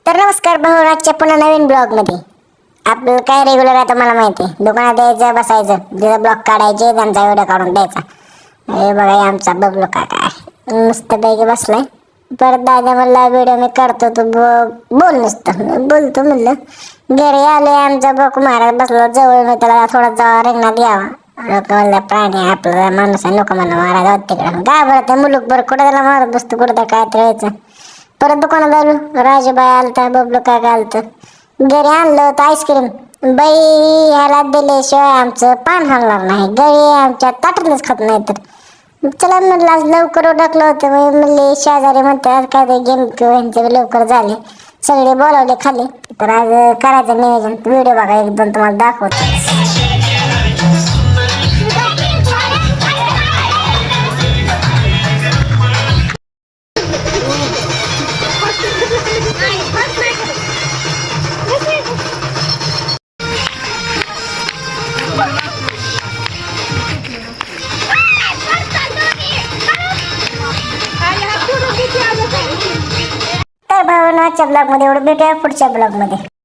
तर नमस्कार भाऊ, आजच्या पुन्हा नवीन ब्लॉग मध्ये आपलं काय रेग्युलर आहे तुम्हाला माहिती आहे. दुकानात यायचं, बसायचं, तिथं ब्लॉग काढायचे, त्यांचा व्हिडिओ काढून द्यायचा. हे बघा, हे आमचा बबलू काका आहे, मस्त पैकी बसलाय. परत दादा म्हणला व्हिडिओ मी करतो, तू बोल नुसतं. बोलतो म्हणलं. घरी आले, आमचा बक महाराज बसलो जवळ, मी त्याला थोडा रेंगणात घ्यावा. लोक म्हणलं प्राणी आपला माणूस आहे, नको म्हणलं महाराज होत तिकडं घाबरत मुलूक बरं, कुठं त्याला मारत बसतो, कुठं तर काय तळायचं. परत दुकानात आलो, राजूबाई आलता, बबलू काका आलत. घरी आणलं होतं आईस्क्रीम. बाई ह्याला दिल्याशिवाय आमचं पान हलणार नाही, घरी आमच्या ताटातलंच खात नाही. तर चला म्हणलं आज लवकर उडकलं होतं. मी म्हणले शेजारी म्हणतात काय ते गेम यांचे लवकर झाले, सगळे बोलावले खाली. तर आज करायचं नियोजन. व्हिडिओ बघा, एक दोन तुम्हाला दाखवतो. तर भावनाच्या ब्लॉग मध्ये एवढं, भेटूया पुढच्या ब्लॉग मध्ये.